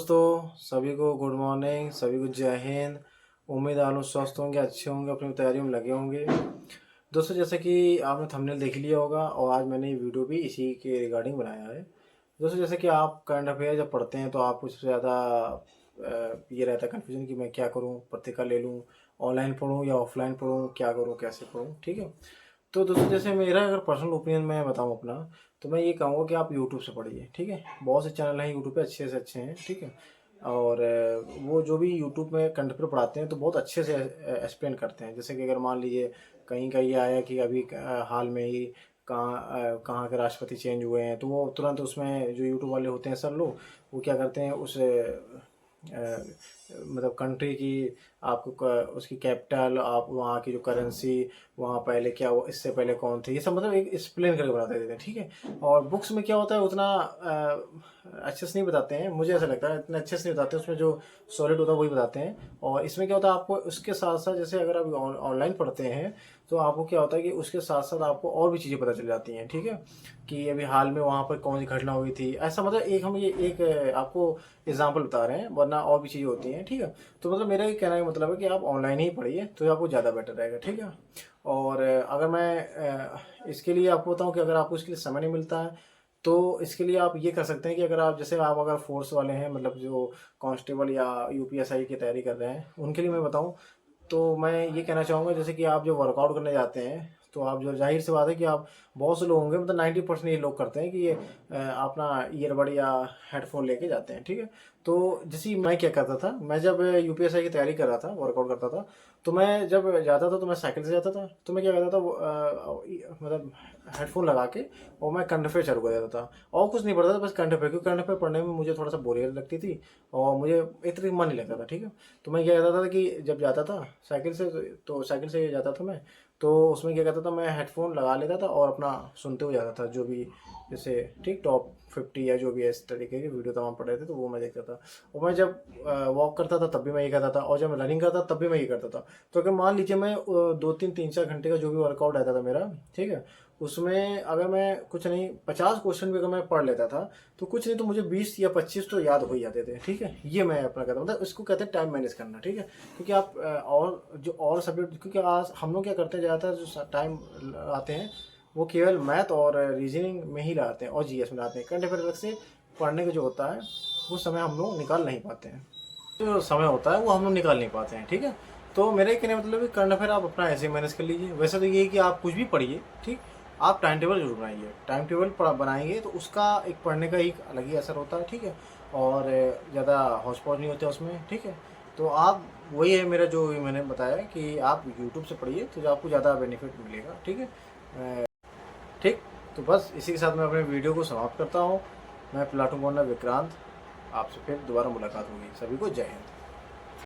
दोस्तों, सभी को गुड मॉर्निंग, सभी को जय हिंद। उम्मीद आलू स्वस्थ होंगे, अच्छे होंगे, अपनी तैयारियों में लगे होंगे। दोस्तों, जैसे कि आपने थंबनेल देख लिया होगा और आज मैंने ये वीडियो भी इसी के रिगार्डिंग बनाया है। दोस्तों, जैसे कि आप करंट अफेयर जब पढ़ते हैं तो आपको सबसे ज़्यादा ये रहता है कन्फ्यूजन कि मैं क्या करूँ, पत्रिका ले लूँ, ऑनलाइन पढूँ या ऑफलाइन पढूँ, क्या करूँ, कैसे पढूँ, ठीक है। तो दोस्तों, जैसे मेरा अगर पर्सनल ओपिनियन मैं बताऊँ अपना, तो मैं ये कहूँगा कि आप यूट्यूब से पढ़िए, ठीक है। बहुत से चैनल हैं यूट्यूब पे, अच्छे से अच्छे हैं, ठीक है। और वो जो भी यूट्यूब में करंट अफेयर पढ़ाते हैं तो बहुत अच्छे से एक्सप्लेन करते हैं। जैसे कि अगर मान लीजिए कहीं का ये आया कि अभी हाल में ही कहाँ के राष्ट्रपति चेंज हुए हैं, तो वो तुरंत उसमें जो यूट्यूब वाले होते हैं सर लोग, वो क्या करते हैं उस मतलब कंट्री की आपको उसकी कैपिटल, आप वहाँ की जो करेंसी, वहाँ पहले क्या हुआ, इससे पहले कौन थे, ये सब मतलब एक एक्सप्लेन करके बता देते हैं, ठीक है। और बुक्स में क्या होता है उतना अच्छे से नहीं बताते हैं, मुझे ऐसा लगता है इतने अच्छे से नहीं बताते हैं। उसमें जो सॉलिड होता है वही बताते हैं। और इसमें क्या होता है, आपको उसके साथ साथ जैसे अगर आप ऑनलाइन पढ़ते हैं तो आपको क्या होता है कि उसके साथ साथ आपको और भी चीज़ें पता चल जाती हैं, ठीक है। कि अभी हाल में वहाँ पर कौन सी घटना हुई थी, ऐसा मतलब एक हम ये एक आपको एग्जाम्पल बता रहे हैं, वरना और भी चीज़ें होती हैं, ठीक है। तो मतलब मेरा ये कहना का मतलब है कि आप ऑनलाइन ही पढ़िए तो आपको ज़्यादा बेटर रहेगा, ठीक है। और अगर मैं इसके लिए आपको बताऊं कि अगर आपको इसके लिए समय नहीं मिलता है तो इसके लिए आप ये कर सकते हैं कि अगर आप जैसे आप अगर फोर्स वाले हैं, मतलब जो कांस्टेबल या यूपीएसआई की तैयारी कर रहे हैं, उनके लिए मैं बताऊं तो मैं ये कहना चाहूँगा जैसे कि आप जो वर्कआउट करने जाते हैं तो आप जो जाहिर सी बात है कि आप बहुत से लोग होंगे, मतलब 90% ये लोग करते हैं कि ये अपना ईयरबड या हेडफोन लेके जाते हैं, ठीक है। तो जैसे मैं क्या करता था, मैं जब यूपीएसआई की तैयारी कर रहा था, वर्कआउट करता था, तो मैं जब जाता था तो मैं साइकिल से जाता था। तो मैं क्या करता था मतलब हेडफोन लगा के और मैं कंठ पे चालू कर देता था और कुछ नहीं पढ़ता था, बस कंठ पे, क्योंकि कंठ पे पढ़ने में मुझे थोड़ा सा बोरियत लगती थी और मुझे एक तरीके मन नहीं लगता था, ठीक है। तो मैं क्या करता था कि जब जाता था साइकिल से, तो साइकिल से जाता था मैं, तो उसमें क्या करता था, मैं हेडफोन लगा लेता था और अपना सुनते हुए जाता था, जो भी जैसे ठीक टॉप 50 या जो भी इस तरीके के वीडियो तमाम पड़ रहे थे तो वो मैं देखता था। और मैं जब वॉक करता था तब भी मैं ये करता था, और जब मैं रनिंग करता तब भी मैं ये करता था। तो अगर मान लीजिए मैं 2 3 3 4 घंटे का जो भी वर्कआउट रहता था मेरा, ठीक है, उसमें अगर मैं कुछ नहीं 50 क्वेश्चन भी अगर मैं पढ़ लेता था तो कुछ नहीं तो मुझे 20 या 25 तो याद हो ही जाते थे, ठीक है। ये मैं अपना कहता हूँ, मतलब इसको कहते हैं टाइम मैनेज करना, ठीक है। क्योंकि आप और जो और सब्जेक्ट, क्योंकि आज हम लोग क्या करते हैं ज़्यादातर जो टाइम आते हैं वो केवल मैथ और रीजनिंग में ही लाते हैं और जीएस में लाते हैं। करंट अफेयर अलग से पढ़ने का जो होता है वो समय हम लोग निकाल नहीं पाते हैं, जो समय होता है वो हम लोग निकाल नहीं पाते हैं, ठीक है। तो मेरा ये कहने का मतलब है करंट अफेयर आप अपना ऐसे मैनेज कर लीजिए। वैसे तो ये है कि आप कुछ भी पढ़िए, ठीक, आप टाइम टेबल जरूर बनाइए। टाइम टेबल बनाएंगे तो उसका एक पढ़ने का एक अलग ही असर होता है, ठीक है। और ज़्यादा हौच पौच नहीं होते उसमें, ठीक है। तो आप वही है मेरा जो मैंने बताया कि आप यूट्यूब से पढ़िए तो आपको ज़्यादा बेनिफिट मिलेगा, ठीक है। ठीक। तो बस इसी के साथ मैं अपने वीडियो को समाप्त करता हूँ। मैं प्लाटू मोहना विक्रांत, आपसे फिर दोबारा मुलाकात होगी। सभी को जय हिंद।